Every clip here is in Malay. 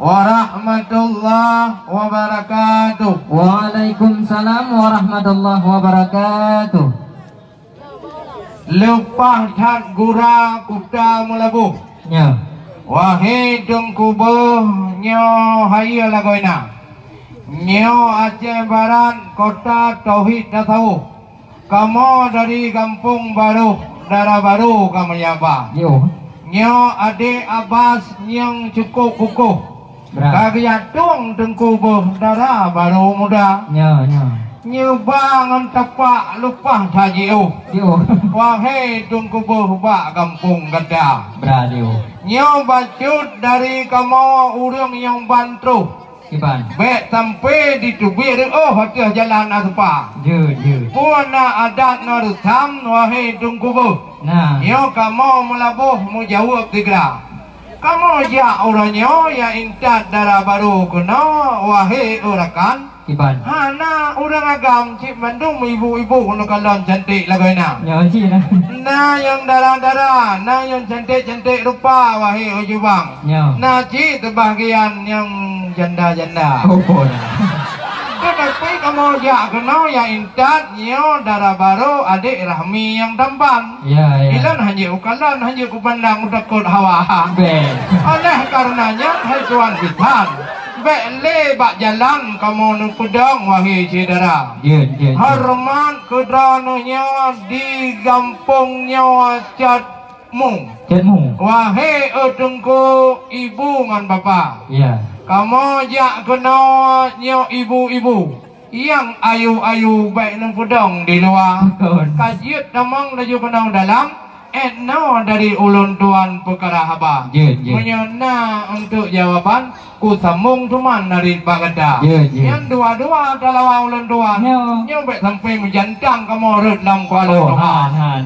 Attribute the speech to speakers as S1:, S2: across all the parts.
S1: warahmatullahi wabarakatuh.
S2: Waalaikumsalam warahmatullahi wabarakatuh.
S1: Lepas tak gura kuda melabuh.
S2: Ya.
S1: Wahai dengkubuh nyo haya lagoina. Nyo Aceh Barat kota Tauhid Tasawuf. Kamu dari Kampung Baru, Darah Baru kamu nyapa.
S2: Yo.
S1: Nyo adik Abbas yang cukup kukuh. Kagak tung dengkubuh Darah Baru muda.
S2: Ya, ya.
S1: Nyebangan tapak lupa sajiu.
S2: Yo.
S1: Wahai dengkubuh bak Kampung Gadah.
S2: Beradio.
S1: Nyo bacut dari kamu urang yang bantu.
S2: Iban.
S1: Baik sampai di tubir hati jalan aspa.
S2: Je.
S1: Puna adat narusam wahai dengkubuh.
S2: Nah.
S1: Nyo kamu melabuh mu jawab tiga. Kamu ya orangnya ya intat Darah Baru kena wahai orakan.
S2: Iban.
S1: Hana orang agam cik Bandung ibu-ibu kena kalon cantik lagoina.
S2: Ya cik nah.
S1: Nah yang darah-darah, nah yang cantik-cantik rupa wahai ujubang.
S2: Ya.
S1: Nah cik terbahagian yang janda-janda.
S2: Oh boleh.
S1: Tetapi kamu ya kena ya intat nyo Darah Baru adik Rahmi yang tampan.
S2: Ya.
S1: Ilan hanya ukalan hanya kupandang utakut hawa.
S2: Be.
S1: Oleh karenanya hai tuan pitan. Bele bak jalan kamu nukudang wahai saudara.
S2: Je.
S1: Hormat kedananya di kampungnya Catmu.
S2: Cetmu.
S1: Wahai edengku ibu ngan bapa.
S2: Ya.
S1: Kamu jak kena nyo ibu-ibu yang ayu-ayu baik nukudang di luar. Kajiat namang laju kena dalam. No dari ulun tuan perkara haba.
S2: Je.
S1: Menyana untuk jawaban ku sambung cuman dari Bagada. Yang dua-dua kalau ulun tuan. Nyobek sampai menjantang kamu rut dalam kuala Tuhan.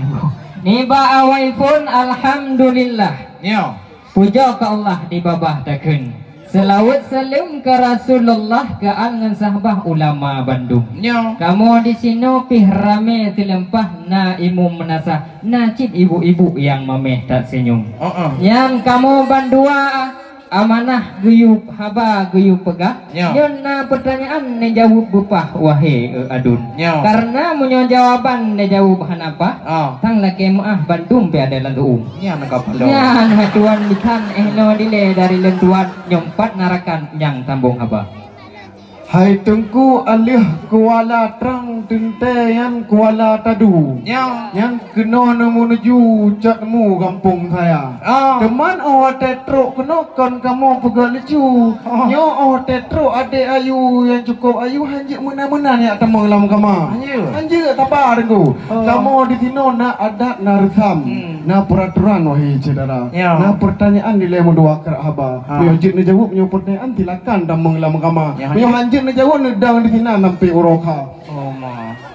S2: Niba awai pun alhamdulillah.
S1: Nyo.
S2: Puja ke Allah di babah takun. Selawat salam ke Rasulullah ke angan sahabah ulama Bandung.
S1: Nyo.
S2: Kamu di sini pih rame tilempah na imum menasah nacip ibu-ibu yang memeh tak senyum. Yang kamu bandua amanah guyup haba guyup pegah. Yon na pertanyaan ne jawab bupah wahai adun. Karena munyo jawaban ne jawab hanapa? Tang laki maah Bandung be ada landuum.
S1: Nya nak kapalo.
S2: Nya hatuan dikan no dile dari lenduan nyompat narakan yang tambung haba.
S3: Hai tengku alih Kuala Trang Tinteyan Kuala Tadu. Yang kena menuju Catmu kampung saya. Teman tetro kena kon kamu pegang lecu. Nyo tetro adik ayu yang cukup ayu hanjik mena-mena ni temu lam kama. Hanjik tapa dengu. Kamu di sini nak adat narsam. Na peraturan wahai saudara. Na pertanyaan nilai dua kerak haba. Hanjik ni jawab nyo pertanyaan tilakan temu lam kama. Nyo hanjik na jawab nedang di sini nampi uroka.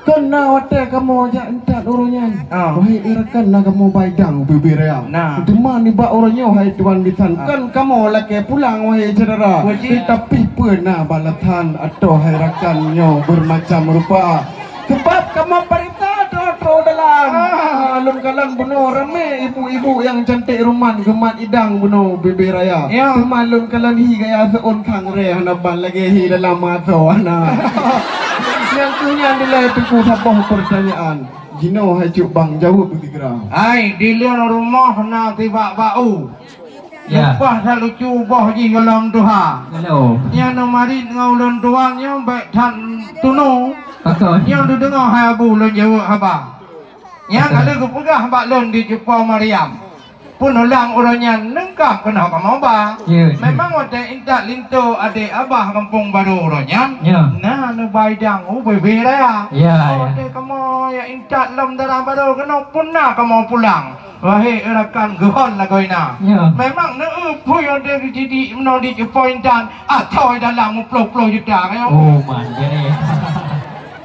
S3: Kena hotel kamu aja entat urunya. Wahai irakan na kamu baidang bibiraya. Teman ni bak orangnya wahai tuan bisan. Kan kamu laki pulang wahai saudara. Tapi pernah balatan atau hai rakannya bermacam rupa. Sebab kamu perintah atau dalam alun kalan bunuh rame ibu-ibu yang cantik rumah gemat idang bunuh bibiraya. Malun kalan hi gaya seon kang re hanaban lagi hi dalam maso ana. Yang punya nilai tuku sabah pertanyaan. Jino hai cuk bang jawab begitu.
S1: Ai di luar rumah na tiba bau. Lepas selalu cuba ji dalam Tuhan. Yang nomari ngaulan Tuhan yang baik tan tunu. Yang tu dengar hai abu lon jawab haba. Yang kalau ku pegah haba lon di Jepang Mariam. Pun ulang orangnya lengkap kena kamu ba. Memang ada intak lintu adik abah kampung baru orangnya. Nah nu baidang bebe raya. Ada kamu ya intak lam Darah Baru kena punah kamu pulang. Wahai rakan gehon lagoina. Memang ne pui ada jadi menodi Jepang dan atau dalam 10 juta kayo.
S2: Oh man jadi.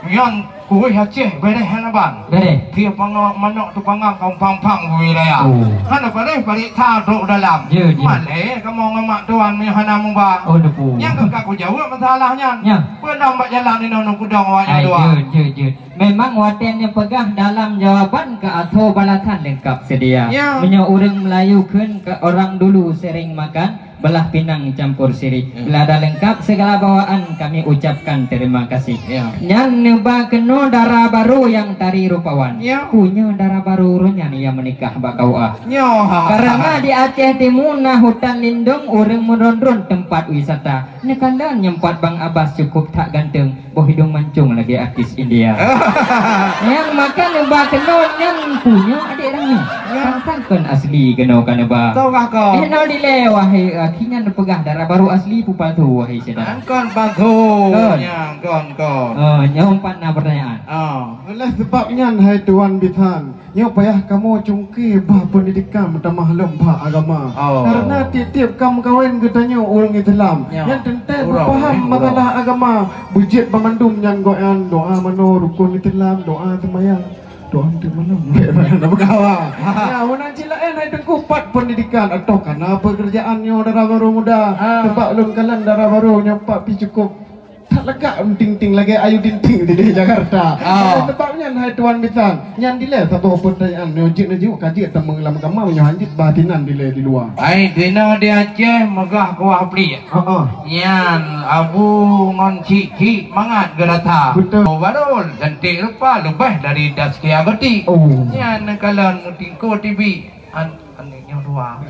S1: Yang kuih Aceh bereh hanaban.
S2: Bereh.
S1: Dia pangak manok tu pangak kau pang-pang wilayah. Hana bereh balik taruh dalam. Malay kamu ngamak tuan mi hana mumba. Yang kakak ku jawab masalahnya. Pernah mbak jalan ni nono kudang awaknya dua.
S2: Memang waten yang pegah dalam jawaban ke atau balatan lengkap sedia. Menyo urang Melayu kan ke orang dulu sering makan belah pinang campur siri. Bila ada lengkap segala bawaan kami ucapkan terima kasih. Nyan neba keno darah baru yang tari rupawan. Punya darah baru runya nih yang menikah bakau ah. Karena di Aceh Timur nah hutan lindung orang merondron tempat wisata. Nekandan nyempat Bang Abbas cukup tak ganteng, boh hidung mancung lagi artis India. Yang makan neba keno yang punya adik rami. Kan asli keno kan neba.
S1: Tahu kau?
S2: Keno dile wahai kinyan pegah darah baru asli pupal tu wahai sedang.
S1: Kon patu. Yang kon.
S2: Nyompan na pertanyaan.
S3: Oleh sebabnya hai Tuan Bitan, nyo payah kamu cungki bah pendidikan utama lembah agama. Karena tiap kamu kawin katanya orang Islam yang tentu faham masalah agama, bujit pemandum yang goyan doa mano rukun Islam, doa semayang. Doa di mana? Nak berkawa. Ya, mana cilaen hai tengku pat pendidikan atau karena pekerjaannya darah baru muda. Sebab lum kalan darah baru nyopak pi cukup tak legak ting-ting lagi ayu ting-ting di Jakarta. Sebabnya hai Tuan Bitan, nyan dile satu pertanyaan nojik kaji temeng lam kamau nyo hanjit batinan dile di luar.
S1: Ai dina di Aceh megah kuah pli. Nyan abu ngon cik mangat gerata.
S3: Betul.
S1: Barul cantik rupa lebih dari daskia geti. Nyan kalan mutingko TV anaknya dua.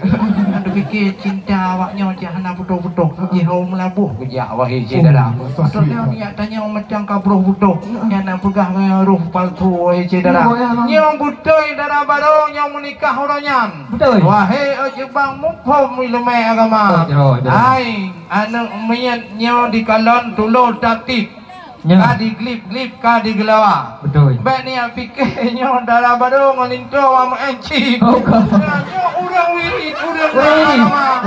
S1: Anda fikir cinta awaknya jangan butuh-butuh. Jauh melabuh kerja wahai saudara. Patutnya dia tanya macam kabruh butuh. Yang nak pegah roh palsu wahai saudara. Yang butuh darah baru yang menikah orangnya.
S2: Betul.
S1: Wahai jebang mukhom ilmu agama. Hai anak mayatnya di kalon tulur taktik. Kadi glip kadi gelawa.
S2: Betul.
S1: Baik ni fikirnya darah baru ngelinto sama encik. Orang wirid, orang agama.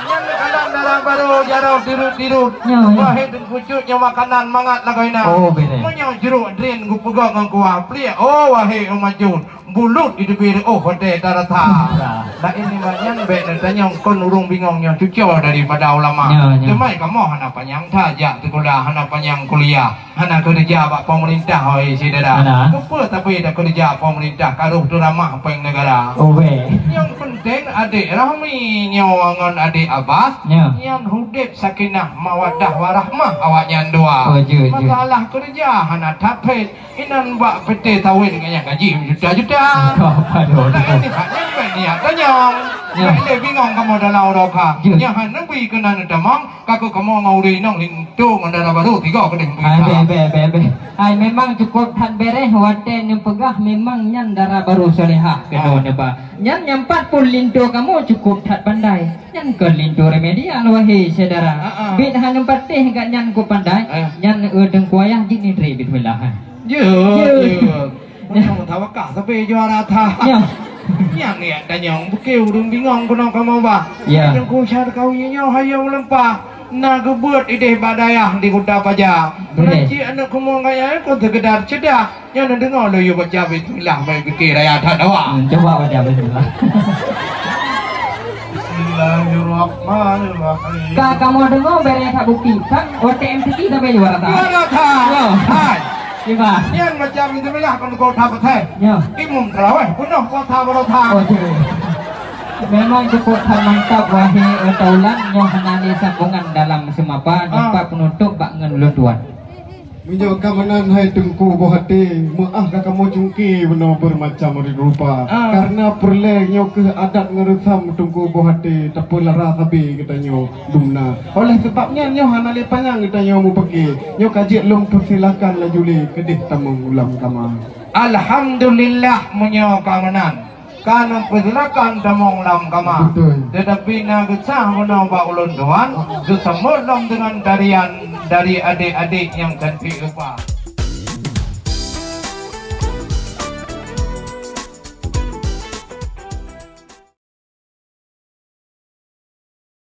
S1: Yang kadang darah baru jarau tirut. Wahai dan pucuknya makanan mangat lagoina. Menyo jeruk drain gu pegak ngan kuah plia. Wahai umajun. Bulut di debir hotel darata. Dah ini banyak baik dan tanya kon urung bingongnya cucu daripada ulama. Cuma kamu hana panjang tajak sekolah, hana panjang kuliah, hana kerja bak pemerintah oi saudara. Apa tapi dah kerja pemerintah karuh tu ramah peng negara. Yang penting adik Rahmi nyawangan adik Abbas yang hudip sakinah mawaddah warahmah awaknya dua. Masalah kerja hana tapet inan bak pete tawin dengan gaji juta-juta. Ini haknya ni tanyong. Ini bingung kamu dalam roka. Yang hendak beri kena damang, kaku kamu ngauri nong lintung darah baru tiga kedeng.
S2: Ai memang cukup tan bereh waten yang pegah memang nyan darah baru solehah kena neba. Nyan nyampat pun lintu kamu cukup tak pandai. Nyan ke lintu remedial wahai saudara. Bid hanum patih gak nyan ku pandai. Nyan udeng kuayah jini dre bid wilahan.
S1: Kamu tawakal sampai juara tah. Yang ni tanyong bukeu urung bingung kono kamu bah. Yang ku syar kau nyo hayau lempah. Na gebut ide badayah di kota paja. Nanti anak kamu ngaya kau tegedar cedah. Yang nak dengar lo yo baca bismillah baik fikir raya tak dawa.
S2: Coba baca bismillah.
S1: Bismillahirrahmanirrahim.
S2: Kak kamu dengar beri tak bukti kan OTMTT sampai juara tah.
S1: Juara tah. Hai.
S2: Gimana?
S1: Yang macam itu lah kan kau tak betul. Imam terawih penuh kau tak berotah.
S2: Memang cukup mantap wahai taulan yang henani sambungan dalam semapa nampak penutup bak ngelunduan.
S3: Minyak kamanan hai tengku bohati, maaf kamu cungki benar bermacam rupa. Karena perlengnya ke adat ngerusam tengku bohati, tak pula rasabi katanya dumna. Oleh sebabnya nyo hanali panjang katanya mu pergi. Nyo kaji lom persilakan lajuli kedih tamang ulam kamar.
S1: Alhamdulillah menyo kamanan. Karena persilakan tamang ulam kamar. Tetapi nak kesah menau ba ulun tuan, kesemut dengan tarian dari adik-adik yang cantik rupa.